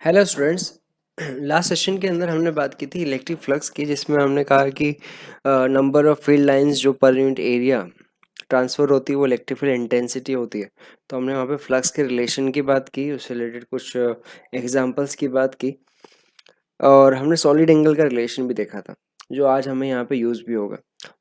Hello students. Last session के अंदर हमने बात की थी इलेक्ट्रिक फ्लक्स की, जिसमें हमने कहा कि नंबर ऑफ फील्ड लाइंस जो पर यूनिट एरिया ट्रांसफ़र होती है वो इलेक्ट्रिक फील्ड इंटेंसिटी होती है। तो हमने वहाँ पे फ्लक्स के रिलेशन की बात की, उससे रिलेटेड कुछ एग्जांपल्स की बात की, और हमने सॉलिड एंगल का रिलेशन भी देखा था जो आज हमें यहाँ पे यूज़ भी होगा।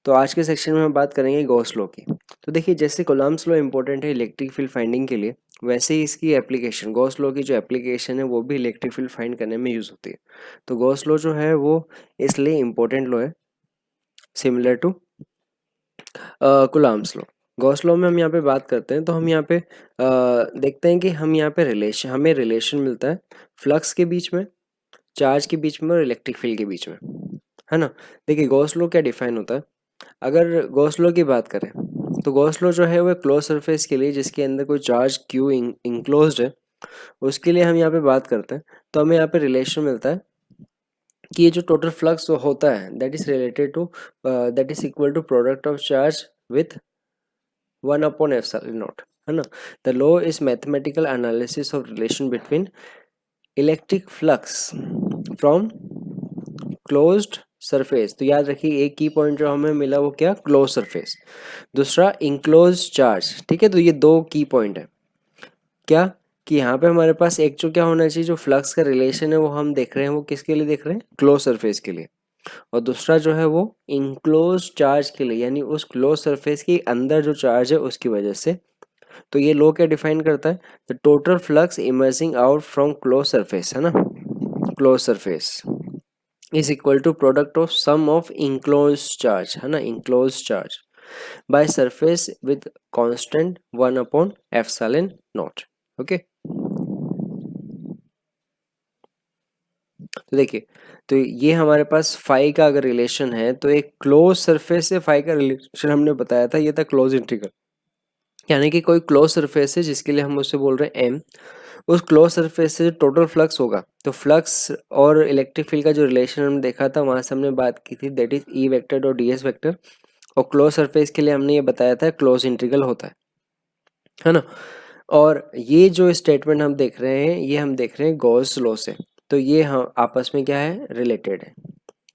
तो आज के सेक्शन में हम बात करेंगे गॉस लॉ की। तो देखिए, जैसे कूलम्ब्स लॉ इंपॉर्टेंट है इलेक्ट्रिक फील्ड फाइंडिंग के लिए, वैसे ही इसकी एप्लीकेशन गॉस लॉ की जो एप्लीकेशन है वो भी इलेक्ट्रिक फील्ड फाइंड करने में यूज़ होती है। तो गॉस लॉ जो है वो इसलिए इम्पोर्टेंट लॉ है, similar to Coulomb's law. Gauss law में हम यहाँ पे बात करते हैं तो हम यहाँ पे देखते हैं कि हम यहाँ पे हमें रिलेशन मिलता है फ्लक्स के बीच में, चार्ज के बीच में और इलेक्ट्रिक फील्ड के बीच में, है ना। देखिए, गॉस लॉ क्या डिफाइन होता है। अगर गॉस लॉ की बात करें तो गॉस लॉ जो है वो क्लोज सरफेस के लिए जिसके अंदर कोई चार्ज क्यू इंक्लोज्ड है, उसके लिए हम यहाँ पे बात करते हैं। तो हमें यहाँ पे रिलेशन मिलता है कि ये जो टोटल फ्लक्स होता है that is related to that is equal to product of charge with 1/ε0, है ना। The law is mathematical analysis of relation between electric flux from closed surface. तो याद रखिए, एक की पॉइंट जो हमें मिला वो क्या, क्लोज सरफेस, दूसरा इंक्लोज चार्ज। ठीक है, तो ये दो की पॉइंट है। क्या कि यहाँ पे हमारे पास एक जो क्या होना चाहिए, जो फ्लक्स का रिलेशन है वो हम देख रहे हैं, वो किसके लिए देख रहे हैं, क्लोज सरफेस के लिए, और दूसरा जो है वो इंक्लोज चार्ज के लिए, यानी उस क्लोज सरफेस के अंदर जो चार्ज है उसकी वजह से। तो ये लो क्या डिफाइन करता है, the total flux emerging out from close surface, है ना, close surface is equal to product of sum of enclose charge, है ना, enclose charge by surface with constant 1/ε0। Okay, तो देखिए, तो ये हमारे पास फाई का अगर रिलेशन है तो एक क्लोज सरफेस से फाई का रिलेशन हमने बताया था, ये था क्लोज इंटीग्रल। यानी कि कोई क्लोज सरफेस है जिसके लिए हम उसे बोल रहे हैं एम, उस क्लोज सरफेस से टोटल फ्लक्स होगा, तो फ्लक्स और इलेक्ट्रिक फील्ड का जो रिलेशन हमने देखा था वहां से हमने बात की थी दैट इज ई वेक्टर और डी एस वेक्टर, और क्लोज सरफेस के लिए हमने ये बताया था क्लोज इंटीग्रल होता है ना। और ये जो स्टेटमेंट हम देख रहे हैं ये हम देख रहे हैं गॉस लॉ से, तो ये हम आपस में क्या है, रिलेटेड है।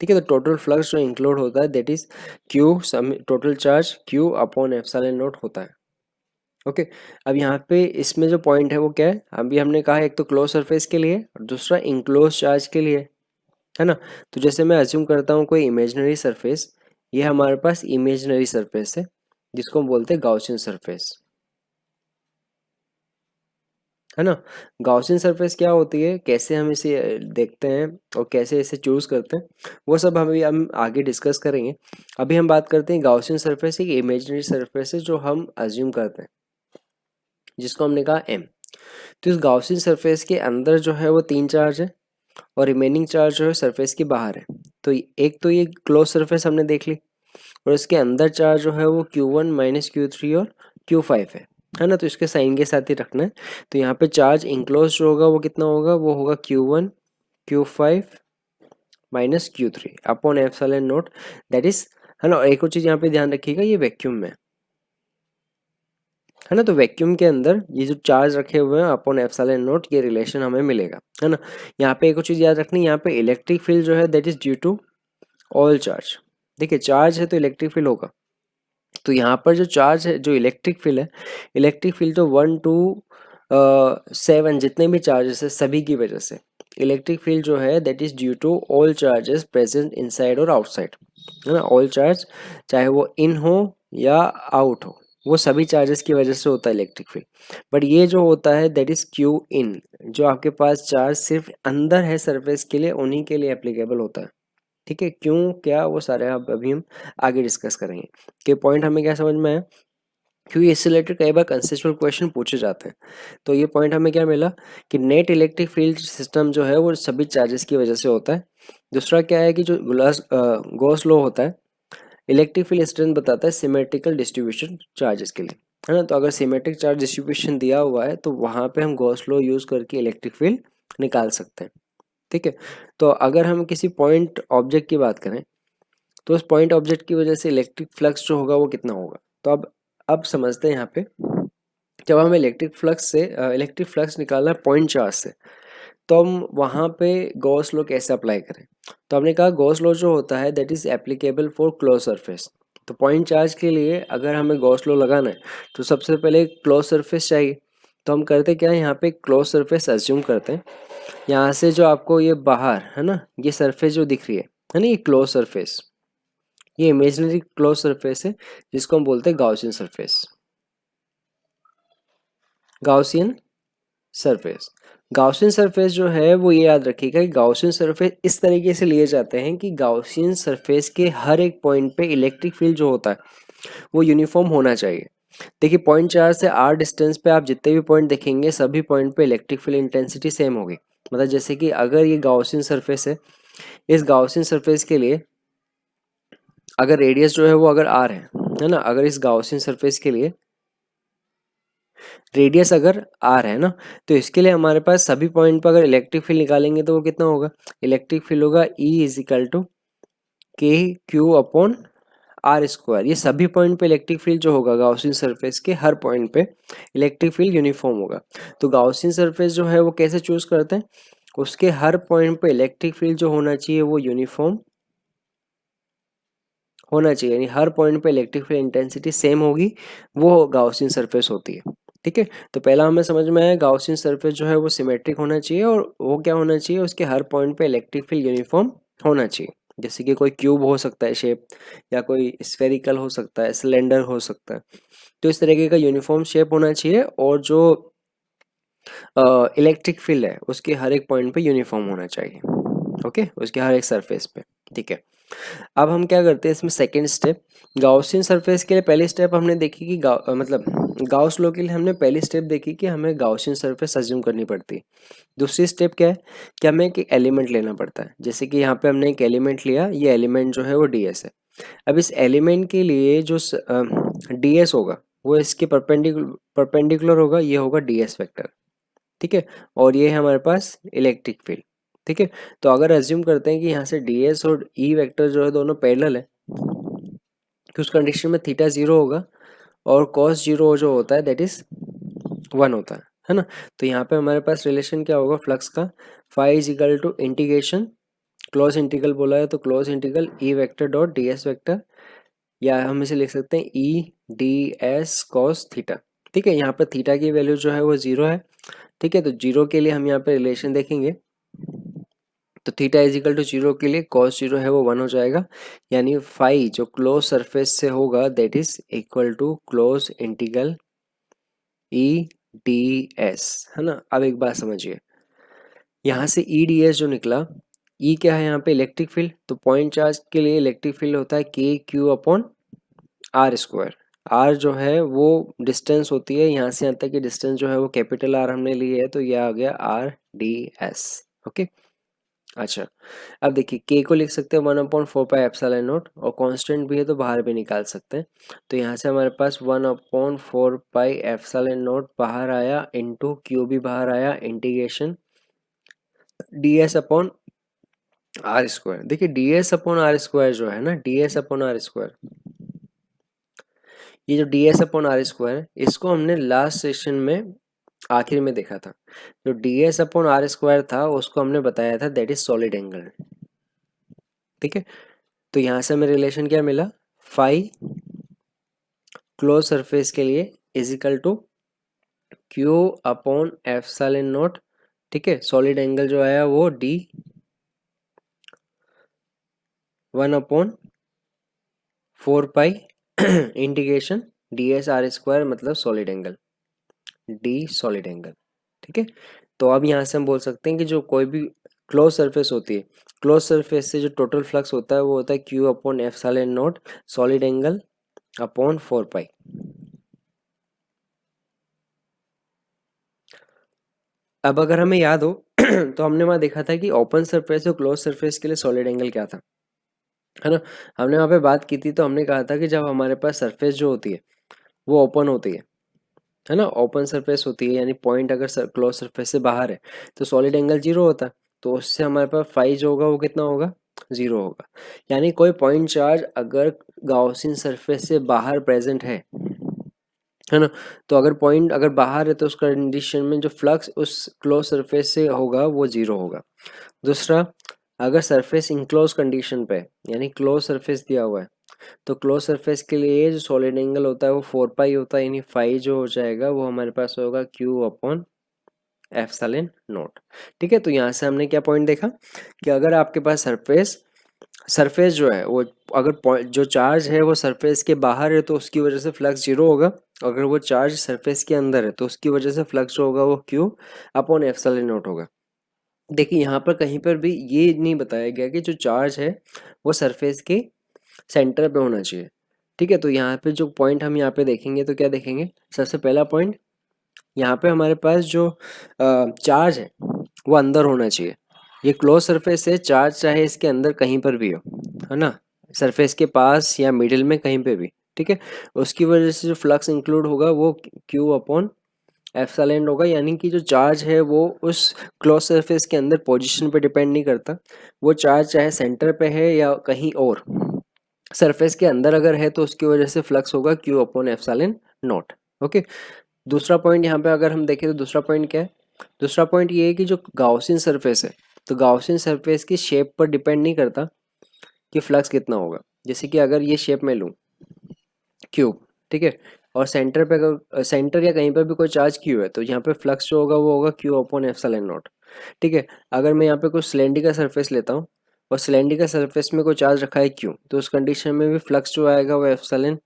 ठीक है, तो टोटल फ्लक्स जो इंक्लूड होता है that is Q sum total charge Q upon epsilon not होता है। ओके, अब यहाँ पे इसमें जो पॉइंट है वो क्या है, अभी हमने कहा एक तो क्लोज सरफेस के लिए और दूसरा इंक्लोज चार्ज के लिए, है ना। तो जैसे मैं अज्यूम करता हूँ कोई इमेजिनरी सरफेस, ये हमारे पास इमेजिनरी सरफेस है जिसको हम बोलते हैं गाउसियन सरफेस, है ना। गाउसियन सरफेस क्या होती है, कैसे हम इसे देखते हैं और कैसे इसे चूज करते हैं, वो सब अभी हम आगे डिस्कस करेंगे। अभी हम बात करते हैं गाउसियन सरफेस एक इमेजिनरी सरफेस है जो हम अज्यूम करते हैं, जिसको हमने कहा एम। तो इस गाउसियन सरफेस के अंदर जो है वो 3 चार्ज है और रिमेनिंग चार्ज जो है सरफेस के बाहर है। तो एक तो ये क्लोज सरफेस हमने देख ली, और इसके अंदर चार्ज जो है वो Q1 माइनस Q3 और Q5 है ना। तो इसके साइन के साथ ही रखना है। तो यहाँ पे चार्ज इंक्लोज जो होगा वो कितना होगा, वो होगा Q1 Q5 minus Q3 upon epsilon note, that is, है ना। एक और चीज यहाँ पे ध्यान रखिएगा, ये वैक्यूम में है ना, तो वैक्यूम के अंदर ये जो चार्ज रखे हुए हैं अपॉन एप्सिलॉन नोट, ये रिलेशन हमें मिलेगा, है ना। यहाँ पे एक और चीज याद रखनी, यहाँ पे इलेक्ट्रिक फील्ड जो है that is due to all charge. देखिए, चार्ज है तो इलेक्ट्रिक फील्ड होगा, तो यहाँ पर जो चार्ज है, जो इलेक्ट्रिक फील्ड है, इलेक्ट्रिक फील्ड तो 1 to 7 जितने भी चार्जेस है सभी की वजह से इलेक्ट्रिक फील्ड जो है that is due to all charges present inside और आउटसाइड, है ना। ऑल चार्ज चाहे वो इन हो या आउट हो, वो सभी चार्जेस की वजह से होता है इलेक्ट्रिक फील्ड। बट ये जो होता है दैट इज क्यू इन, जो आपके पास चार्ज सिर्फ अंदर है सरफेस के लिए, उन्हीं के लिए एप्लीकेबल होता है। ठीक है, क्यों क्या वो सारे अब अभी हम आगे डिस्कस करेंगे। कि पॉइंट हमें क्या समझ में आया, क्योंकि इससे रिलेटेड कई बार कंसेप्चुअल क्वेश्चन पूछे जाते हैं। तो ये पॉइंट हमें क्या मिला कि नेट इलेक्ट्रिक फील्ड सिस्टम जो है वो सभी चार्जेस की वजह से होता है। दूसरा क्या है कि जो गॉस लॉ होता है, इलेक्ट्रिक फील्ड स्ट्रेंथ बताता है सिमेट्रिकल डिस्ट्रीब्यूशन चार्जेस के लिए, है ना। तो अगर सिमेट्रिक चार्ज डिस्ट्रीब्यूशन दिया हुआ है तो वहाँ पे हम गॉस लॉ यूज करके इलेक्ट्रिक फील्ड निकाल सकते हैं। ठीक है, तो अगर हम किसी पॉइंट ऑब्जेक्ट की बात करें तो उस पॉइंट ऑब्जेक्ट की वजह से इलेक्ट्रिक फ्लक्स जो होगा वो कितना होगा। तो अब समझते हैं यहाँ पे, जब हमें इलेक्ट्रिक फ्लक्स निकालना है पॉइंट चार्ज से, तो हम वहाँ पे गॉस लॉ कैसे अप्लाई करें? तो हमने कहा गॉस लॉ जो होता है that is applicable for close surface. तो पॉइंट चार्ज के लिए अगर हमें गॉस लॉ लगाना है तो सबसे पहले क्लोज सरफेस चाहिए। तो हम करते क्या है, यहाँ पे क्लोज सरफेस अज्यूम करते हैं। यहाँ से जो आपको ये बाहर है ना, ये सरफेस जो दिख रही है ना, ये क्लोज सरफेस, ये इमेजिनरी क्लोज सरफेस है जिसको हम बोलते हैं Gaussian surface. Gaussian surface, Gaussian surface जो है वो ये याद रखिएगा कि गाउसियन सरफेस इस तरीके से लिए जाते हैं कि गाउसियन सरफेस के हर एक पॉइंट पे इलेक्ट्रिक फील्ड जो होता है वो यूनिफॉर्म होना चाहिए। देखिए पॉइंट चार से आर डिस्टेंस पे आप जितने भी पॉइंट देखेंगे सभी पॉइंट पे इलेक्ट्रिक फील्ड इंटेंसिटी सेम होगी। मतलब जैसे कि अगर ये गाउसियन सरफेस है, इस गाउसियन सरफेस के लिए अगर रेडियस जो है वो अगर आर है ना, अगर इस गाउसियन सरफेस के लिए रेडियस अगर आर है ना, तो इसके लिए हमारे पास सभी पॉइंट पर अगर इलेक्ट्रिक फील्ड निकालेंगे तो वो कितना होगा, इलेक्ट्रिक फील्ड होगा E इज इक्वल टू के क्यू अपॉन आर स्क्वायर। ये सभी पॉइंट पे इलेक्ट्रिक फील्ड जो होगा गाउसियन सरफेस के हर पॉइंट पे इलेक्ट्रिक फील्ड यूनिफॉर्म होगा। तो गाउसियन सरफेस जो है वो कैसे चूज करते हैं, उसके हर पॉइंट पे इलेक्ट्रिक फील्ड जो होना चाहिए वो यूनिफॉर्म होना चाहिए, यानी हर पॉइंट पे इलेक्ट्रिक फील्ड इंटेंसिटी सेम होगी, वो गाउसियन सरफेस होती है। ठीक है, तो पहला हमें समझ में आया गाउसियन सरफेस जो है वो सिमेट्रिक होना चाहिए और वो क्या होना चाहिए, उसके हर पॉइंट पे इलेक्ट्रिक फील्ड यूनिफॉर्म होना चाहिए। जैसे कि कोई क्यूब हो सकता है शेप, या कोई स्फेरिकल हो सकता है, सिलेंडर हो सकता है, तो इस तरीके का यूनिफॉर्म शेप होना चाहिए और जो इलेक्ट्रिक फील्ड है उसके हर एक पॉइंट पे यूनिफॉर्म होना चाहिए। ओके, उसके हर एक सरफेस पे। ठीक है, अब हम क्या करते हैं इसमें सेकेंड स्टेप, गाउसियन सरफेस के लिए पहली स्टेप हमने देखी कि मतलब गाउस लॉ के लिए हमने पहली स्टेप देखी कि हमें गाउसियन सरफेस अज्यूम करनी पड़ती है। दूसरी स्टेप क्या है कि हमें एक एलिमेंट लेना पड़ता है। जैसे कि यहाँ पे हमने एक एलिमेंट लिया, ये एलिमेंट जो है वो ds है। अब इस एलिमेंट के लिए जो ds होगा वो इसके परपेंडिकुलर होगा, ये होगा ds वेक्टर। ठीक है, और ये है हमारे पास इलेक्ट्रिक फील्ड। ठीक है, तो अगर अज्यूम करते हैं कि यहाँ से ds और e वेक्टर जो है दोनों पैरेलल है, कि उस कंडीशन में थीटा जीरो होगा और कॉस जीरो जो होता है दैट इज 1 होता है ना। तो यहाँ पे हमारे पास रिलेशन क्या होगा फ्लक्स का, phi is equal to integration, close integral बोला है तो close integral E vector dot D S vector, या हम इसे लिख सकते हैं E D S cos theta. ठीक है, यहाँ पर थीटा की वैल्यू जो है वो जीरो है। ठीक है, तो जीरो के लिए हम यहाँ पे रिलेशन देखेंगे, तो theta is equal to zero के लिए कॉस जीरो है वो 1 हो जाएगा, यानी फाई जो क्लोज सरफेस से होगा that is equal to close integral E D S, है ना। अब एक बात समझिए, यहाँ से ई डी एस जो निकला, ई क्या है यहाँ पे इलेक्ट्रिक फील्ड, तो पॉइंट चार्ज के लिए इलेक्ट्रिक फील्ड होता है K Q upon R square. R जो है वो डिस्टेंस होती है, यहाँ से यहाँ तक की डिस्टेंस जो है वो कैपिटल आर हमने ली है, तो यह आ गया आर डी एस। ओके, अच्छा, अब देखिए के को लिख सकते हैं 1/4πε0 और कांस्टेंट भी है तो बाहर भी निकाल सकते हैं। तो यहाँ से हमारे पास 1/4πε0 बाहर आया, इंटू क्यू भी बाहर आया, integration D S upon R square. देखिए D S upon R square जो है ना, D S upon R square, ये जो D S upon R square है इसको हमने लास्ट सेशन में आखिर में देखा था। जो D S upon R square था उसको हमने बताया था दैट इज सॉलिड एंगल। ठीक है, तो यहाँ से हमें रिलेशन क्या मिला, फाई क्लोज सरफेस के लिए is equal to Q upon epsilon not. ठीक है, सॉलिड एंगल जो आया वो D 1/4 pi integration D S R square, मतलब solid angle D solid angle. ठीक है, तो अब यहाँ से हम बोल सकते हैं कि जो कोई भी क्लोज सरफेस होती है, क्लोज सरफेस से जो टोटल फ्लक्स होता है वो होता है Q upon epsilon naught solid angle upon 4 पाई। अब अगर हमें याद हो तो हमने वहाँ देखा था कि ओपन सरफेस और क्लोज सरफेस के लिए सॉलिड एंगल क्या था, है ना। हमने वहाँ पे बात की थी, तो हमने कहा था कि जब हमारे पास सरफेस जो होती है वो ओपन होती है ना, ओपन सरफेस होती है, यानी पॉइंट अगर क्लोज सरफेस से बाहर है तो सॉलिड एंगल जीरो होता है, तो उससे हमारे पास फाई जो होगा वो कितना होगा, जीरो होगा। यानी कोई पॉइंट चार्ज अगर गाउसियन सरफेस से बाहर प्रेजेंट है है ना। तो अगर पॉइंट अगर बाहर है तो उस कंडीशन में जो फ्लक्स उस क्लोज सरफेस से होगा वो जीरो होगा। दूसरा, अगर सरफेस इनक्लोज कंडीशन पे यानी क्लोज सरफेस दिया हुआ है तो क्लोज सरफेस के लिए जो सॉलिड एंगल होता है वो 4 पाई होता है, यानी फाई जो हो जाएगा वो हमारे पास होगा क्यू अपॉन एप्सिलॉन नॉट। ठीक है, तो यहाँ से हमने क्या पॉइंट देखा कि अगर आपके पास सरफेस सरफेस जो है वो अगर जो चार्ज है वो सरफेस के बाहर है तो उसकी वजह से फ्लक्स जीरो होगा, अगर वो चार्ज सरफेस के अंदर है तो उसकी वजह से फ्लक्स जो होगा वो क्यू अपॉन एप्सिलॉन नॉट होगा। देखिए यहाँ पर कहीं पर भी ये नहीं बताया गया कि जो चार्ज है वो सरफेस के सेंटर पे होना चाहिए। ठीक है, तो यहाँ पे जो पॉइंट हम यहाँ पे देखेंगे तो क्या देखेंगे, सबसे पहला पॉइंट यहाँ पे हमारे पास जो चार्ज है वो अंदर होना चाहिए। ये क्लोज सरफेस है, चार्ज चाहे इसके अंदर कहीं पर भी हो, है ना, सरफेस के पास या मिडिल में कहीं पे भी। ठीक है, उसकी वजह से जो फ्लक्स इंक्लूड होगा वो क्यू अपॉन एप्सिलॉन होगा, यानी कि जो चार्ज है वो उस क्लोज सरफेस के अंदर पोजीशन पे डिपेंड नहीं करता, वो चार्ज चाहे सेंटर पे है या कहीं और सरफेस के अंदर अगर है तो उसकी वजह से फ्लक्स होगा Q upon epsilon not. Okay, दूसरा पॉइंट यहाँ पे अगर हम देखें तो दूसरा पॉइंट क्या है, दूसरा पॉइंट ये है कि जो गाउसियन सरफेस है तो गाउसियन सरफेस की शेप पर डिपेंड नहीं करता कि फ्लक्स कितना होगा। जैसे कि अगर ये शेप में लूँ क्यूब, ठीक है, और सेंटर पे अगर सेंटर या कहीं पर भी कोई चार्ज क्यू है तो यहाँ पे फ्लक्स जो होगा वो होगा क्यू अपॉन एप्सिलॉन नॉट। ठीक है, अगर मैं यहाँ पे कोई सिलेंडर का सरफेस लेता हूँ और सिलेंडर का सरफेस में कोई चार्ज रखा है क्यू, तो उस कंडीशन में भी फ्लक्स जो आएगा वो epsilon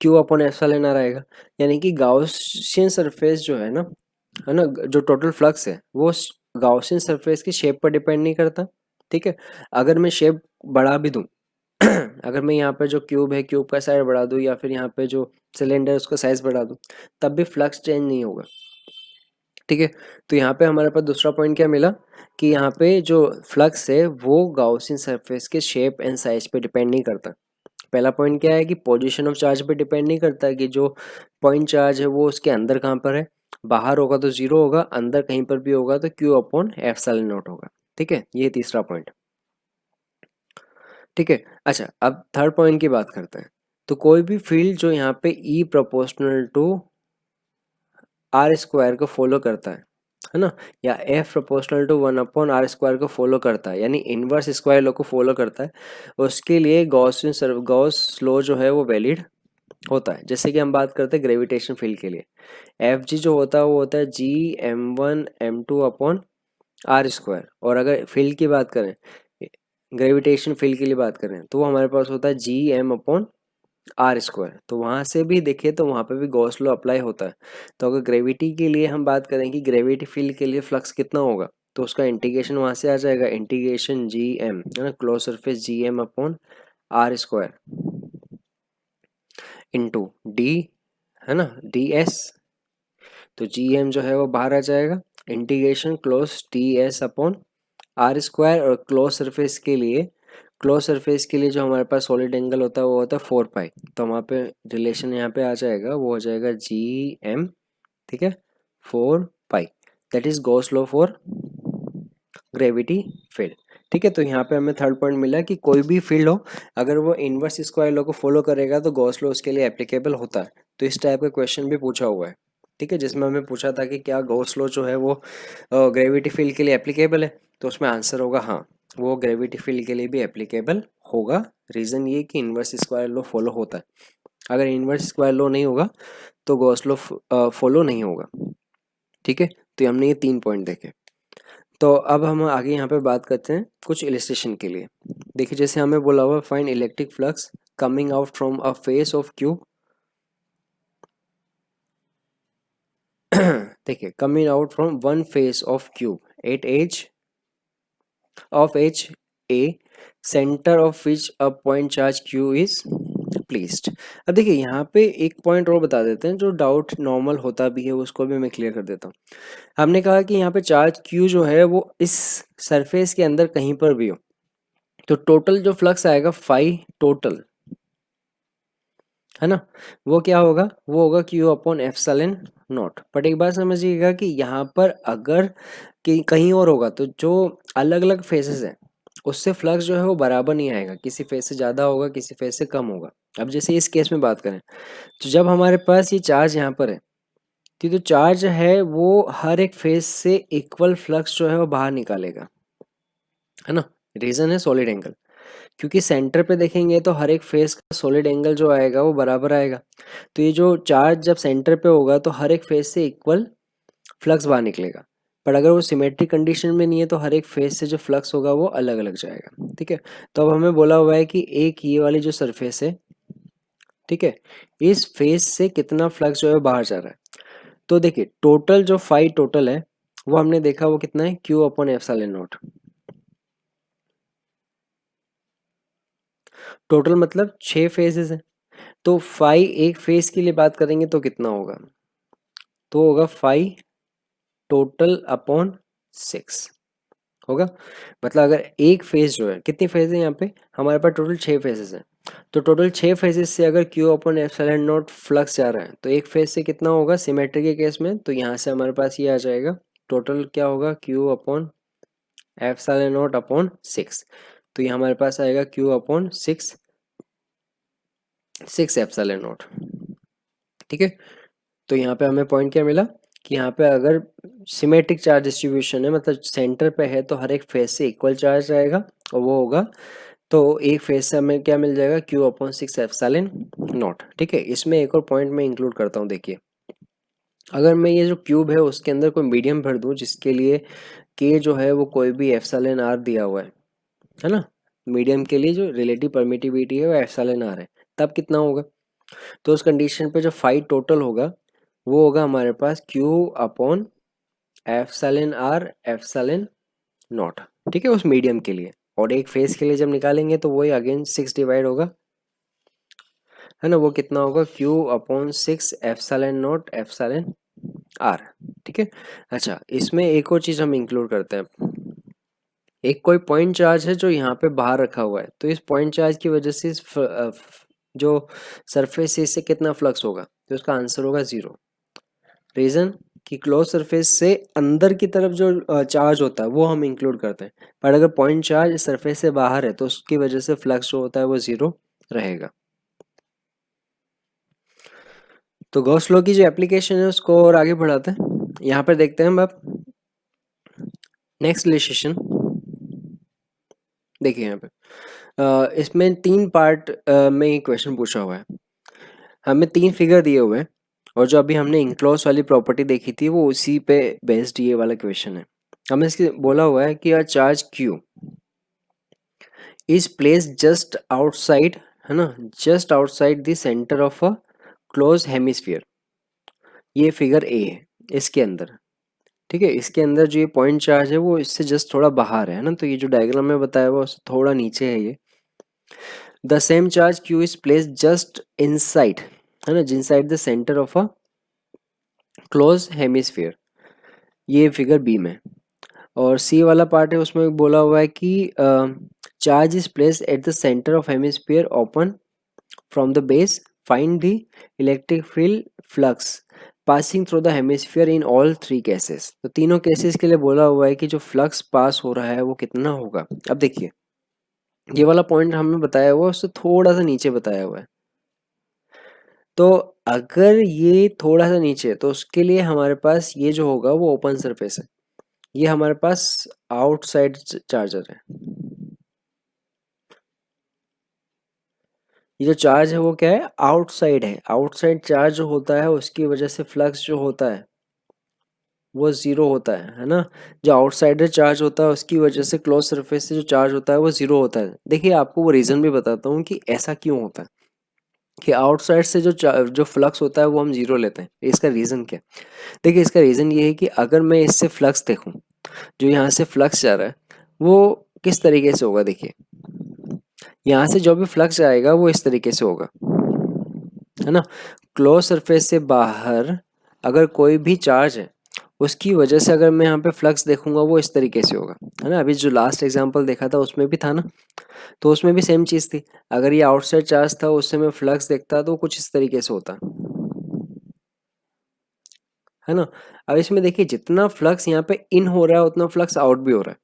Q upon epsilon R आएगा। यानी कि गाउसियन सरफेस जो है ना, जो टोटल फ्लक्स है वो गाउसियन सरफेस की शेप पर डिपेंड नहीं करता। ठीक है, अगर मैं शेप बढ़ा भी दूं अगर मैं यहाँ पे जो क्यूब है क्यूब का साइज बढ़ा दूं या फिर यहाँ पे जो सिलेंडर है उसका साइज बढ़ा दूं तब भी फ्लक्स चेंज नहीं होगा। ठीक है, तो यहाँ पे हमारे पास दूसरा पॉइंट क्या मिला कि यहाँ पे जो फ्लक्स है वो गाउसियन सरफेस के शेप एंड साइज पे डिपेंड नहीं करता। पहला पॉइंट क्या है कि पोजीशन ऑफ चार्ज पे डिपेंड नहीं करता कि जो पॉइंट चार्ज है वो उसके अंदर कहाँ पर है, बाहर होगा तो जीरो होगा, अंदर कहीं पर भी होगा तो क्यू अपॉन एप्सिलॉन नॉट होगा। ठीक है, ये तीसरा पॉइंट। ठीक है, अच्छा अब थर्ड पॉइंट की बात करते हैं। तो कोई भी फील्ड जो यहाँ पे E proportional to R square को फॉलो करता है ना, या F proportional to 1/r square को फॉलो करता है यानी इनवर्स स्क्वायर लॉ को फॉलो करता है, उसके लिए गॉस लॉ जो है वो वैलिड होता है। जैसे कि हम बात करते हैं ग्रेविटेशन फील्ड के लिए, एफ जी जो होता है वो होता है g m1 m2 upon R square, और अगर फील्ड की बात करें ग्रेविटेशन फील्ड के लिए बात करें तो वो हमारे पास होता है g m upon R square. तो वहाँ से भी देखें तो वहाँ पे भी गॉस लॉ अप्लाई होता है। तो अगर ग्रेविटी के लिए हम बात करें कि ग्रेविटी फील्ड के लिए फ्लक्स कितना होगा तो उसका इंटीग्रेशन वहाँ से आ जाएगा, इंटीग्रेशन जी एम है ना, close surface G M upon R square into D, है ना, डी एस। तो जी एम जो है वो बाहर आ जाएगा, integration close T S upon R square, और क्लोज सरफेस के लिए जो हमारे पास सॉलिड एंगल होता है वो होता है 4 पाई। तो वहाँ पे रिलेशन यहाँ पे आ जाएगा, वो हो जाएगा जी एम, ठीक है, 4 pi, that is Gauss law for gravity field. ठीक है, तो यहाँ पे हमें थर्ड पॉइंट मिला कि कोई भी फील्ड हो अगर वो इनवर्स स्क्वायर लॉ को फॉलो करेगा तो गॉस लॉ उसके लिए एप्लीकेबल होता है। तो इस टाइप का क्वेश्चन भी पूछा हुआ है। ठीक है, जिसमें हमें पूछा था कि क्या गॉस लॉ जो है वो ग्रेविटी फील्ड के लिए एप्लीकेबल है, तो उसमें आंसर होगा हाँ, वो ग्रेविटी फील्ड के लिए भी एप्लीकेबल होगा। रीज़न ये कि इनवर्स स्क्वायर लॉ फॉलो होता है, अगर इनवर्स स्क्वायर लॉ नहीं होगा तो गॉस लॉ फॉलो नहीं होगा। ठीक है, तो हमने ये 3 पॉइंट देखे। तो अब हम आगे यहाँ पे बात करते हैं कुछ इलिस्ट्रेशन के लिए। देखिए जैसे हमें बोला हुआ find electric flux coming out from a face of cube. देखिए coming out from one face of cube at edge of edge A, centre of which a point charge Q is placed. अब देखिए यहाँ पे एक point और बता देते हैं जो डाउट नॉर्मल होता भी है, उसको भी मैं क्लियर कर देता हूँ। हमने कहा कि यहाँ पे चार्ज क्यू जो है वो इस सरफेस के अंदर कहीं पर भी हो तो टोटल जो फ्लक्स आएगा फाई टोटल, है ना, वो क्या होगा, वो होगा Q upon epsilon not. But एक बात समझिएगा कि यहाँ पर अगर कहीं और होगा तो जो अलग अलग फेसेस हैं उससे फ्लक्स जो है वो बराबर नहीं आएगा, किसी फेज से ज़्यादा होगा, किसी फेज से कम होगा। अब जैसे इस केस में बात करें तो जब हमारे पास ये चार्ज यहाँ पर है, तो जो चार्ज है वो हर एक फेज से इक्वल फ्लक्स जो है वो बाहर निकालेगा, है ना। रीज़न है सॉलिड एंगल, क्योंकि सेंटर पे देखेंगे तो हर एक फेस का सॉलिड एंगल जो आएगा वो बराबर आएगा। तो ये जो चार्ज जब सेंटर पे होगा तो हर एक फेस से इक्वल फ्लक्स बाहर निकलेगा। पर अगर वो सिमेट्रिक कंडीशन में नहीं है तो हर एक फेस से जो फ्लक्स होगा वो अलग अलग जाएगा, ठीक है। तो अब हमें बोला हुआ है कि एक ये वाली जो सरफेस है, ठीक है, इस फेस से कितना फ्लक्स जो है बाहर जा रहा है। तो देखिए टोटल जो फाई टोटल है वो हमने देखा वो कितना है, Q upon epsilon not. Total मतलब 6 फेजेस है, तो फाई एक फेज के लिए बात करेंगे तो कितना होगा, तो होगा फाई टोटल अपॉन 6 होगा। मतलब अगर एक फेज जो है, कितनी फेज है यहाँ पे हमारे पास टोटल 6 फेजेस हैं, तो टोटल 6 फेजेस से अगर Q upon epsilon not flux जा रहा है तो एक फेज से कितना होगा सिमेट्री के केस में, तो यहाँ से हमारे पास ये आ जाएगा टोटल क्या होगा, Q upon epsilon not upon 6। तो ये हमारे पास आएगा क्यू अपॉन 6 एप्सिलॉन नॉट, ठीक है। तो यहाँ पे हमें पॉइंट क्या मिला कि यहाँ पे अगर सिमेट्रिक चार्ज डिस्ट्रीब्यूशन है, मतलब सेंटर पे है, तो हर एक फेज से इक्वल चार्ज रहेगा और वो होगा, तो एक फेज से हमें क्या मिल जाएगा, क्यू अपॉन 6 एप्सिलॉन नॉट, ठीक है। इसमें एक और पॉइंट मैं इंक्लूड करता हूँ, देखिए अगर मैं ये जो क्यूब है उसके अंदर कोई मीडियम भर दूँ जिसके लिए के जो है वो कोई भी एप्सिलॉन आर दिया हुआ है ना, मीडियम के लिए जो रिलेटिव परमिटिविटी है वो एप्सिलॉन आर है, तब कितना होगा, तो उस कंडीशन पे जो फाई टोटल होगा वो होगा हमारे पास Q upon epsilon R epsilon not, ठीक है, उस मीडियम के लिए। और एक फेज के लिए जब निकालेंगे तो वही अगेन 6 डिवाइड होगा, है ना, वो कितना होगा Q upon 6 epsilon not epsilon R, ठीक है। अच्छा इसमें एक और चीज़ हम इंक्लूड करते हैं, एक कोई पॉइंट चार्ज है जो यहाँ पे बाहर रखा हुआ है, तो इस पॉइंट चार्ज की वजह से जो सरफेस है इससे कितना फ्लक्स होगा, तो उसका आंसर होगा 0। रीजन कि क्लोज सरफेस से अंदर की तरफ जो चार्ज होता है वो हम इंक्लूड करते हैं, पर अगर पॉइंट चार्ज सरफेस से बाहर है तो उसकी वजह से फ्लक्स जो होता है वो 0 रहेगा। तो गॉस लॉ की जो एप्लीकेशन है उसको और आगे बढ़ाते हैं, यहाँ पर देखते हैं हम अब नेक्स्ट रिलेशन। देखिए यहाँ पे इसमें 3 पार्ट में ये क्वेश्चन पूछा हुआ है, हमें 3 फिगर दिए हुए हैं और जो अभी हमने इंक्लोज वाली प्रॉपर्टी देखी थी वो उसी पे बेस्ड ये वाला क्वेश्चन है। हमें इसके बोला हुआ है कि a charge Q is placed just outside, है ना, just outside the centre of a close hemisphere. ये फिगर ए है इसके अंदर, ठीक है, इसके अंदर जो ये पॉइंट चार्ज है वो इससे जस्ट थोड़ा बाहर है ना, तो ये जो डायग्राम में बताया हुआ उससे थोड़ा नीचे है ये। The same charge Q is placed just inside, है ना, inside the centre of a close hemisphere, ये फिगर बी में। और सी वाला पार्ट है उसमें बोला हुआ है कि charge is placed at the centre of hemisphere open from the base, find the electric field flux passing through the hemisphere in all 3 cases. तो तीनों केसेस के लिए बोला हुआ है कि जो फ्लक्स पास हो रहा है वो कितना होगा। अब देखिए ये वाला पॉइंट हमें बताया हुआ है उससे थोड़ा सा नीचे बताया हुआ है, तो अगर ये थोड़ा सा नीचे तो उसके लिए हमारे पास ये जो होगा वो ओपन सरफेस है, ये हमारे पास आउटसाइड चार्जर है। ये जो चार्ज है वो क्या है, आउटसाइड है, आउटसाइड चार्ज जो होता है उसकी वजह से फ्लक्स जो होता है वो 0 होता है ना। जो आउटसाइडर चार्ज होता है उसकी वजह से क्लोज सरफेस से जो चार्ज होता है वो 0 होता है। देखिए आपको वो रीज़न भी बताता हूँ कि ऐसा क्यों होता है कि आउटसाइड से जो फ्लक्स होता है वो हम 0 लेते हैं, इसका रीज़न क्या है। देखिए इसका रीज़न ये है कि अगर मैं इससे फ्लक्स देखूँ, जो यहाँ से फ्लक्स जा रहा है वो किस तरीके से होगा, देखिए यहाँ से जो भी फ्लक्स जाएगा वो इस तरीके से होगा, है ना। क्लोज सरफेस से बाहर अगर कोई भी चार्ज है उसकी वजह से अगर मैं यहाँ पे फ्लक्स देखूंगा वो इस तरीके से होगा, है ना। अभी जो लास्ट एग्जांपल देखा था उसमें भी था ना, तो उसमें भी सेम चीज़ थी, अगर ये आउटसाइड चार्ज था उससे मैं फ्लक्स देखता तो कुछ इस तरीके से होता, है ना। अब इसमें देखिए जितना फ्लक्स यहाँ पे इन हो रहा है उतना फ्लक्स आउट भी हो रहा है,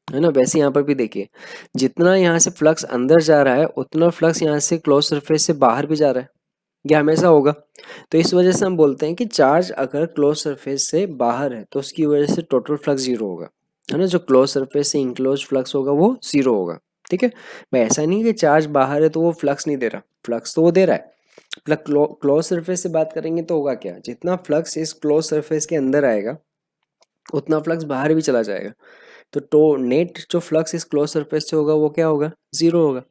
है ना। वैसे यहाँ पर भी देखिए, जितना यहाँ से फ्लक्स अंदर जा रहा है उतना फ्लक्स यहाँ से क्लोज सरफेस से बाहर भी जा रहा है, ये हमेशा होगा। तो इस वजह से हम बोलते हैं कि चार्ज अगर क्लोज सरफेस से बाहर है तो उसकी वजह से टोटल फ्लक्स जीरो होगा, है ना। जो क्लोज सरफेस से इनक्लोज फ्लक्स होगा वो जीरो होगा, ठीक है। भाई ऐसा नहीं कि चार्ज बाहर है तो वो फ्लक्स नहीं दे रहा, फ्लक्स तो वो दे रहा है। क्लोज सरफेस से बात करेंगे तो होगा क्या, जितना फ्लक्स इस क्लोज सरफेस के अंदर आएगा उतना फ्लक्स बाहर भी चला जाएगा। तो नेट जो फ्लक्स इस क्लोज सरफेस से होगा वो क्या होगा, जीरो होगा।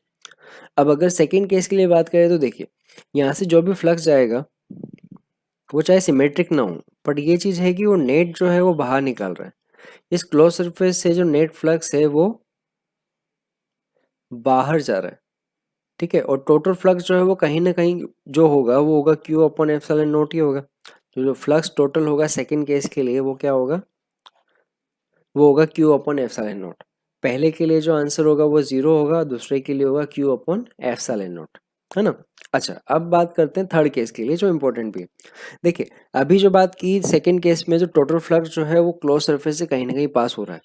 अब अगर सेकेंड केस के लिए बात करें तो देखिए, यहाँ से जो भी फ्लक्स जाएगा वो चाहे सिमेट्रिक ना हो, बट ये चीज़ है कि वो नेट जो है वो बाहर निकाल रहा है। इस क्लोज सरफेस से जो नेट फ्लक्स है वो बाहर जा रहा है, ठीक है। और टोटल फ्लक्स जो है वो कहीं ना कहीं जो होगा वो होगा क्यू अपॉन एप्सिलॉन नॉट ही होगा। तो जो फ्लक्स टोटल होगा सेकेंड केस के लिए वो क्या होगा, वो होगा क्यू अपॉन एप्सिलॉन नॉट। पहले के लिए जो आंसर होगा वो जीरो होगा, दूसरे के लिए होगा क्यू अपॉन एप्सिलॉन नॉट, है ना। अच्छा, अब बात करते हैं थर्ड केस के लिए जो इंपॉर्टेंट भी है। देखिए, अभी जो बात की सेकेंड केस में जो टोटल फ्लक्स जो है वो क्लोज सरफेस से कहीं ना कहीं पास हो रहा है।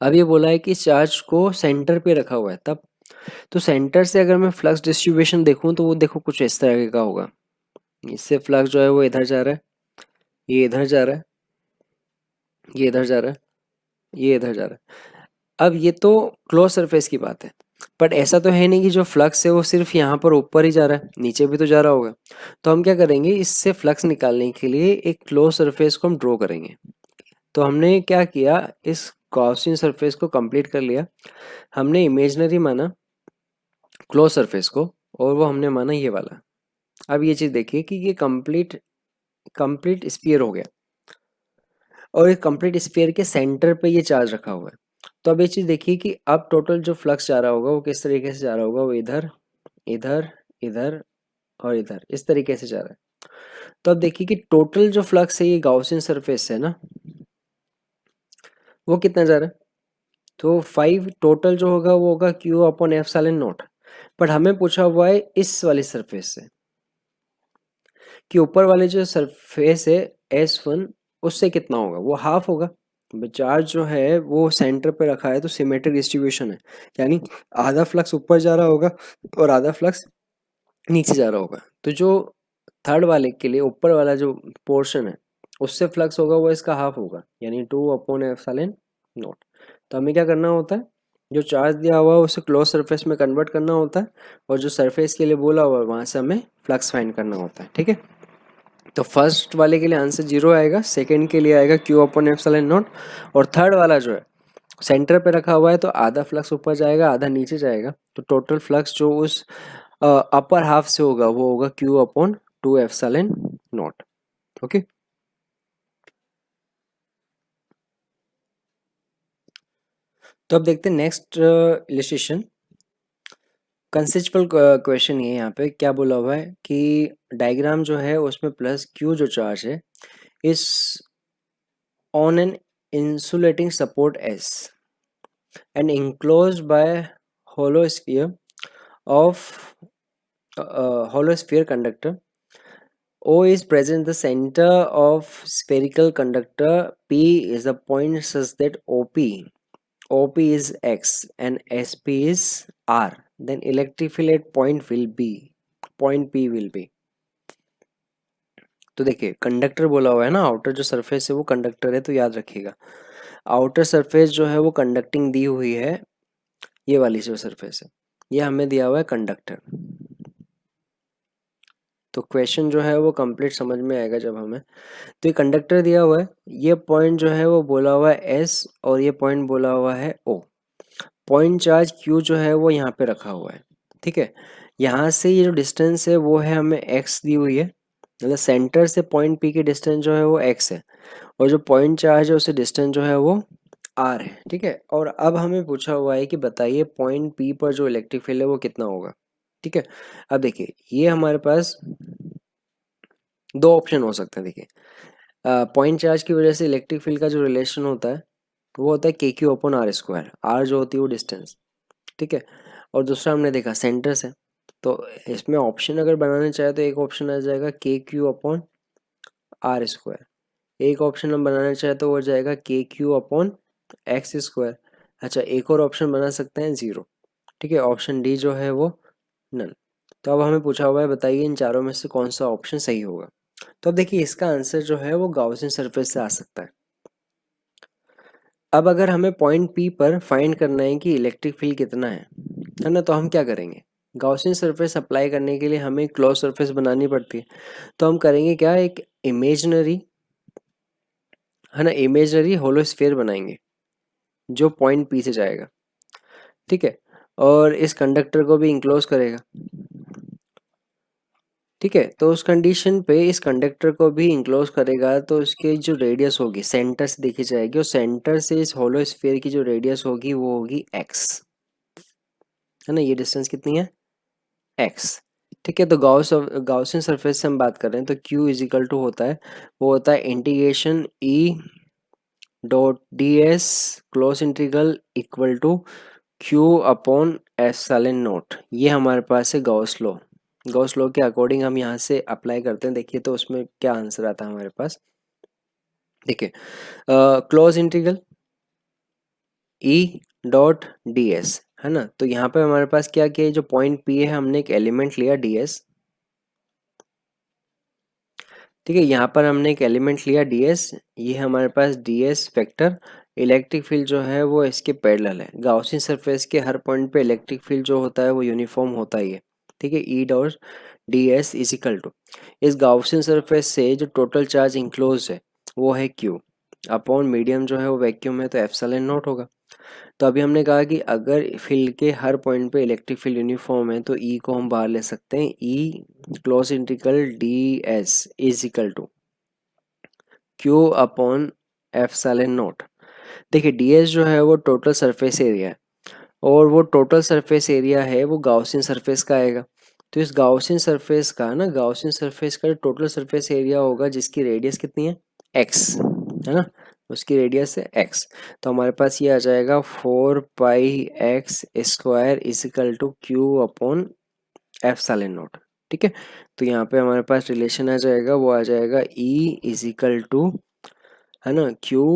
अब ये बोला है कि चार्ज को सेंटर पे रखा हुआ है तब, तो सेंटर से अगर मैं फ्लक्स डिस्ट्रीब्यूशन देखूं तो वो देखो कुछ इस तरह का होगा। इससे फ्लक्स जो है वो इधर जा रहा है, ये इधर जा रहा है, ये इधर जा रहा है, ये इधर जा रहा है। अब ये तो क्लोज सरफेस की बात है, बट ऐसा तो है नहीं कि जो फ्लक्स है वो सिर्फ यहाँ पर ऊपर ही जा रहा है, नीचे भी तो जा रहा होगा। तो हम क्या करेंगे, इससे फ्लक्स निकालने के लिए एक क्लोज सरफेस को हम ड्रॉ करेंगे। तो हमने क्या किया, इस गॉसियन सरफेस को कंप्लीट कर लिया। हमने इमेजिनरी माना क्लोज सरफेस को, और वो हमने माना ये वाला। अब ये चीज़ देखिए कि ये कंप्लीट कंप्लीट स्फीयर हो गया, और एक कंप्लीट स्फीयर के सेंटर पे ये चार्ज रखा हुआ है। तो अब ये चीज़ देखिए कि अब टोटल जो फ्लक्स जा रहा होगा वो किस तरीके से जा रहा होगा, वो इधर, इधर, इधर और इधर, इस तरीके से जा रहा है। तो अब देखिए कि टोटल जो फ्लक्स है ये गाउसियन सरफेस है ना, वो कितना जा रहा है, तो 5 टोटल जो होगा वो होगा Q upon epsilon not. But हमें पूछा हुआ है इस वाली सरफेस से कि ऊपर वाले जो सरफेस है S1 उससे कितना होगा, वो हाफ होगा। चार्ज जो है वो सेंटर पे रखा है तो सिमेट्रिक डिस्ट्रीब्यूशन है, यानी आधा फ्लक्स ऊपर जा रहा होगा और आधा फ्लक्स नीचे जा रहा होगा। तो जो थर्ड वाले के लिए ऊपर वाला जो पोर्शन है उससे फ्लक्स होगा वो इसका हाफ होगा, यानी 2 अपॉन एप्सिलॉन नॉट। तो हमें क्या करना होता है, जो चार्ज दिया हुआ है उसे क्लोज सरफेस में कन्वर्ट करना होता है, और जो सरफेस के लिए बोला हुआ है वहां से हमें फ्लक्स फाइंड करना होता है, ठीक है। तो फर्स्ट वाले के लिए आंसर जीरो आएगा, सेकेंड के लिए आएगा क्यू अपॉन एप्सिलॉन नॉट, और थर्ड वाला जो है सेंटर पे रखा हुआ है तो आधा फ्लक्स ऊपर जाएगा आधा नीचे जाएगा। तो टोटल फ्लक्स जो उस अपर हाफ से होगा वो होगा Q upon 2 epsilon not, okay. तो अब देखते हैं नेक्स्ट इलस्ट्रेशन। कंसेप्चुअल क्वेश्चन ये यहाँ पे क्या बोला हुआ है कि डायग्राम जो है उसमें प्लस क्यू जो चार्ज है इस on an insulating support S and enclosed by hollow sphere of hollow sphere conductor. O is present in the center of spherical conductor. P is the point such that OP is X and SP is R. Then electric field at point P will be. तो देखिए conductor बोला हुआ है ना, outer जो surface है वो conductor है, तो याद रखिएगा आउटर सरफेस जो है वो कंडक्टिंग दी हुई है, ये वाली जो सरफेस है ये हमें दिया हुआ है कंडक्टर। तो क्वेश्चन जो है वो कंप्लीट समझ में आएगा जब हमें, तो ये कंडक्टर दिया हुआ है, ये पॉइंट जो है वो बोला हुआ है एस और ये पॉइंट बोला हुआ है ओ। पॉइंट चार्ज क्यू जो है वो यहाँ पे रखा हुआ है, ठीक है। यहाँ से ये जो डिस्टेंस है वो है हमें एक्स दी हुई है, मतलब सेंटर से पॉइंट पी की डिस्टेंस जो है वो एक्स है, और जो पॉइंट चार्ज है उससे डिस्टेंस जो है वो आर है, ठीक है। और अब हमें पूछा हुआ है कि बताइए पॉइंट पी पर जो इलेक्ट्रिक फील्ड है वो कितना होगा, ठीक है। अब देखिए ये हमारे पास दो ऑप्शन हो सकते हैं। देखिए पॉइंट चार्ज की वजह से इलेक्ट्रिक फील्ड का जो रिलेशन होता है वो होता है K Q upon R square, R जो होती है वो डिस्टेंस, ठीक है। और दूसरा हमने देखा सेंटर से, तो इसमें ऑप्शन अगर बनाना चाहे तो एक ऑप्शन आ जाएगा के क्यू अपॉन R², एक ऑप्शन हम बनाना चाहे तो वो जाएगा के क्यू अपॉन एक्स स्क्वायर, अच्छा, एक और ऑप्शन बना सकते हैं 0, ठीक है, ऑप्शन डी जो है वो नन। तो अब हमें पूछा हुआ है बताइए इन चारों में से कौन सा ऑप्शन सही होगा। तो अब देखिए इसका आंसर जो है वो गाउसियन सरफेस से आ सकता है। अब अगर हमें पॉइंट पी पर फाइंड करना है कि इलेक्ट्रिक फील्ड कितना है ना, तो हम क्या करेंगे, गाउसियन सरफेस अप्लाई करने के लिए हमें क्लोज सरफेस बनानी पड़ती है। तो हम करेंगे क्या, एक इमेजिनरी, है ना, इमेजिनरी होलो स्फीयर बनाएंगे जो पॉइंट पी से जाएगा, ठीक है, और इस कंडक्टर को भी इंक्लोज करेगा, ठीक है। तो उस कंडीशन पे इस कंडक्टर को भी इंक्लोज करेगा तो इसकी जो रेडियस होगी सेंटर से देखी जाएगी, और सेंटर से इस होलो स्फीयर की जो रेडियस होगी वो होगी एक्स, है ना, ये डिस्टेंस कितनी है, एक्स, ठीक है। तो गाउसियन सरफेस से हम बात कर रहे हैं तो Q इज इक्वल टू होता है, वो होता है integration E dot D S close integral equal to Q upon epsilon not. ये हमारे पास है गॉस लॉ। गॉस लॉ के अकॉर्डिंग हम यहाँ से अप्लाई करते हैं, देखिए तो उसमें क्या आंसर आता है हमारे पास, देखिए close integral E dot D S, है ना। तो यहाँ पे हमारे पास क्या किया, जो पॉइंट P है हमने एक एलिमेंट लिया ds, ठीक है, यहाँ पर हमने एक एलिमेंट लिया ds, ये हमारे पास ds वेक्टर, इलेक्ट्रिक फील्ड जो है वो इसके पैरेलल है। गाउसियन सरफेस के हर पॉइंट पे इलेक्ट्रिक फील्ड जो होता है वो यूनिफॉर्म होता ही है, ठीक है। E dot D S is equal to, इस गाउसियन सरफेस से जो टोटल चार्ज इंक्लोज है वो है क्यू, अपॉन मीडियम जो है वो वैक्यूम है तो एप्सिलॉन नॉट होगा। तो अभी हमने कहा कि अगर फील्ड के हर पॉइंट पे इलेक्ट्रिक फील्ड यूनिफॉर्म है तो ई को हम बाहर ले सकते हैं, E close integral D S is equal to Q upon epsilon naught. देखिए डी एस जो है वो टोटल सरफेस एरिया है, और वो टोटल सरफेस एरिया है वो गाउसियन सरफेस का आएगा। तो इस गाउसियन सरफेस का ना, गाउसियन सरफेस का टोटल सरफेस एरिया होगा जिसकी रेडियस कितनी है, एक्स, है ना, उसकी रेडियस है एक्स। तो हमारे पास ये आ जाएगा 4 pi x² equal to Q upon epsilon not, ठीक है। तो यहाँ पे हमारे पास रिलेशन आ जाएगा, वो आ जाएगा E इजिकल टू, है ना, Q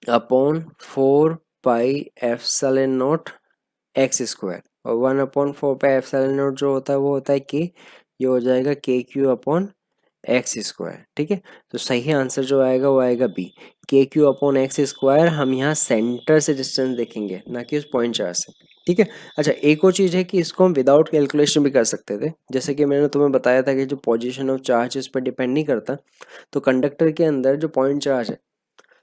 upon 4 pi epsilon not x², और 1/4 पाई एप्सिलॉन नॉट जो होता है वो होता है k, ये हो जाएगा KQ अपॉन x², ठीक है। तो सही आंसर जो आएगा वो आएगा बी, KQ अपॉन x²। हम यहाँ सेंटर से डिस्टेंस देखेंगे ना कि उस पॉइंट चार्ज से, ठीक है। अच्छा, एक और चीज़ है कि इसको हम विदाउट कैलकुलेशन भी कर सकते थे, जैसे कि मैंने तुम्हें बताया था कि जो पोजीशन ऑफ चार्ज इस पर डिपेंड नहीं करता। तो कंडक्टर के अंदर जो पॉइंट चार्ज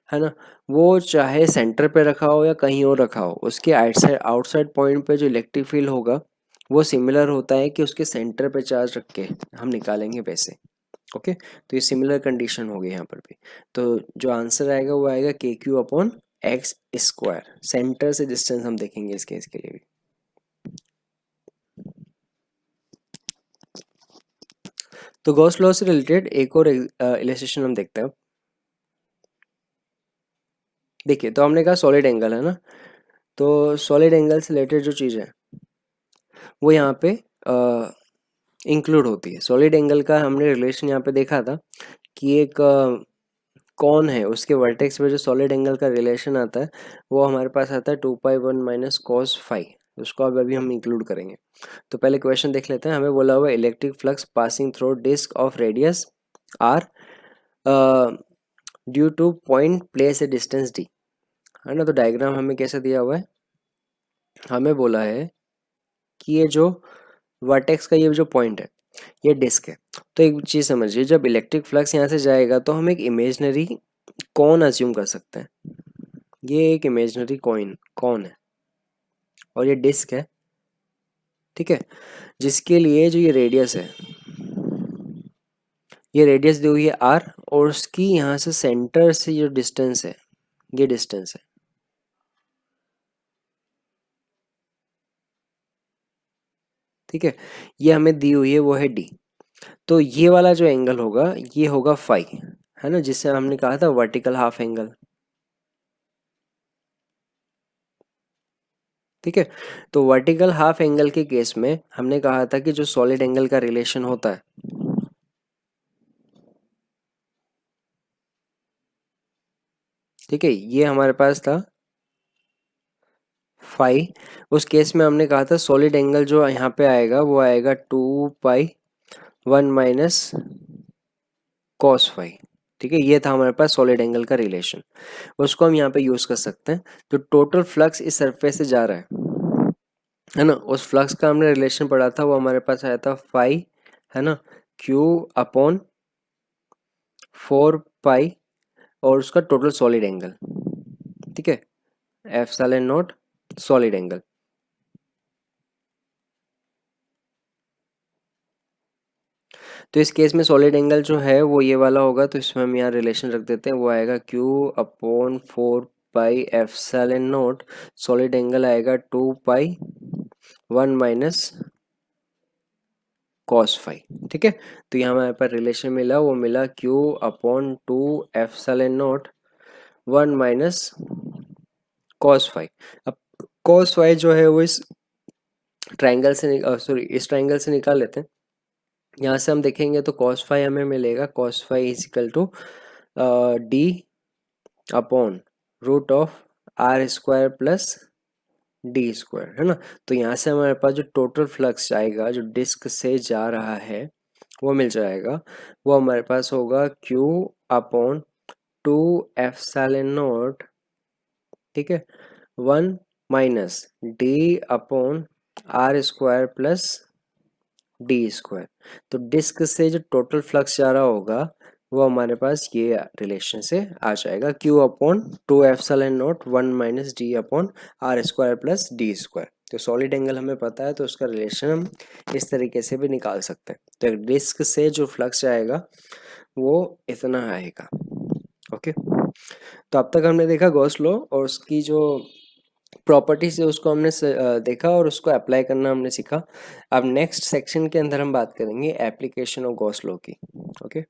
है ना, वो चाहे सेंटर पे रखा हो या कहीं और रखा हो, उसके आउटसाइड आउटसाइड पॉइंट पे जो इलेक्ट्रिक फील्ड होगा वो सिमिलर होता है कि उसके सेंटर पे चार्ज रख के हम निकालेंगे वैसे, ओके। तो ये सिमिलर कंडीशन होगी यहाँ पर भी। तो जो आंसर आएगा वो आएगा KQ अपॉन x², सेंटर से डिस्टेंस हम देखेंगे इस केस के लिए भी। तो गॉस लॉ से रिलेटेड एक और इलस्ट्रेशन हम देखते हैं। देखिए तो हमने कहा सॉलिड एंगल है ना, तो सॉलिड एंगल से रिलेटेड जो चीज़ है वो यहाँ पे इंक्लूड होती है। सॉलिड एंगल का हमने रिलेशन यहाँ पे देखा था कि एक कौन है उसके वर्टेक्स पे जो सॉलिड एंगल का रिलेशन आता है वो हमारे पास आता है 2π1 माइनस कॉस फाइव, उसको अब अभी हम इंक्लूड करेंगे। तो पहले क्वेश्चन देख लेते हैं। हमें बोला हुआ electric flux passing through disc of radius R due to point place a distance D, है ना। तो डायग्राम हमें कैसे दिया हुआ है, हमें बोला है कि ये जो वर्टेक्स का ये जो पॉइंट है ये डिस्क है। तो एक चीज़ समझिए, जब इलेक्ट्रिक फ्लक्स यहाँ से जाएगा तो हम एक इमेजनरी कौन अज्यूम कर सकते हैं, ये एक इमेजनरी कौन है और ये डिस्क है, ठीक है, जिसके लिए जो ये रेडियस है, ये रेडियस दी हुई है आर, और उसकी यहाँ से सेंटर से जो डिस्टेंस है ये डिस्टेंस है, ठीक है, ये हमें दी हुई है वो है डी। तो ये वाला जो एंगल होगा ये होगा फाई, है ना, जिससे हमने कहा था वर्टिकल हाफ एंगल, ठीक है। तो वर्टिकल हाफ एंगल के केस में हमने कहा था कि जो सॉलिड एंगल का रिलेशन होता है, ठीक है, ये हमारे पास था फाई, उस केस में हमने कहा था सॉलिड एंगल जो यहाँ पे आएगा वो आएगा 2π1 माइनस कॉस फाई। ठीक है, ये था हमारे पास सॉलिड एंगल का रिलेशन, उसको हम यहाँ पे यूज कर सकते हैं। जो टोटल फ्लक्स इस सरफेस से जा रहा है ना, उस फ्लक्स का हमने रिलेशन पढ़ा था, वो हमारे पास आया था फाई, है ना, क्यू अपॉन 4π और उसका टोटल सॉलिड एंगल। ठीक है, एप्सिलॉन नॉट सॉलिड एंगल। तो इस केस में सॉलिड एंगल जो है वो ये वाला होगा, तो इसमें हम यहाँ रिलेशन रख देते हैं, वो आएगा Q upon 4π epsilon naught, solid angle आएगा 2π1 माइनस कॉस फाई। ठीक है, तो यहाँ हमारे पास रिलेशन मिला, वो मिला Q upon 2 epsilon not 1 minus cos phi. अब कॉस फाई जो है वो इस ट्राइंगल से सॉरी इस ट्राइंगल से निकाल लेते हैं। यहाँ से हम देखेंगे तो कॉस फाई हमें मिलेगा, cos phi is equal to D upon root of R square plus D square, है ना। तो यहाँ से हमारे पास जो टोटल फ्लक्स आएगा जो डिस्क से जा रहा है वो मिल जाएगा, वो हमारे पास होगा क्यू अपॉन 2 एप्सिलॉन नॉट, ठीक है, 1 minus D upon R square plus D square. तो डिस्क से जो टोटल फ्लक्स जा रहा होगा वो हमारे पास ये रिलेशन से आ जाएगा, Q upon 2 epsilon not 1 minus D upon R square plus D square. तो सॉलिड एंगल हमें पता है, तो उसका रिलेशन हम इस तरीके से भी निकाल सकते हैं। तो एक डिस्क से जो फ्लक्स जाएगा वो इतना आएगा। ओके, तो अब तक हमने देखा गॉस लॉ और उसकी जो प्रॉपर्टीज है उसको हमने देखा और उसको अप्लाई करना हमने सीखा। अब नेक्स्ट सेक्शन के अंदर हम बात करेंगे एप्लीकेशन ऑफ गॉस लॉ की। ओके।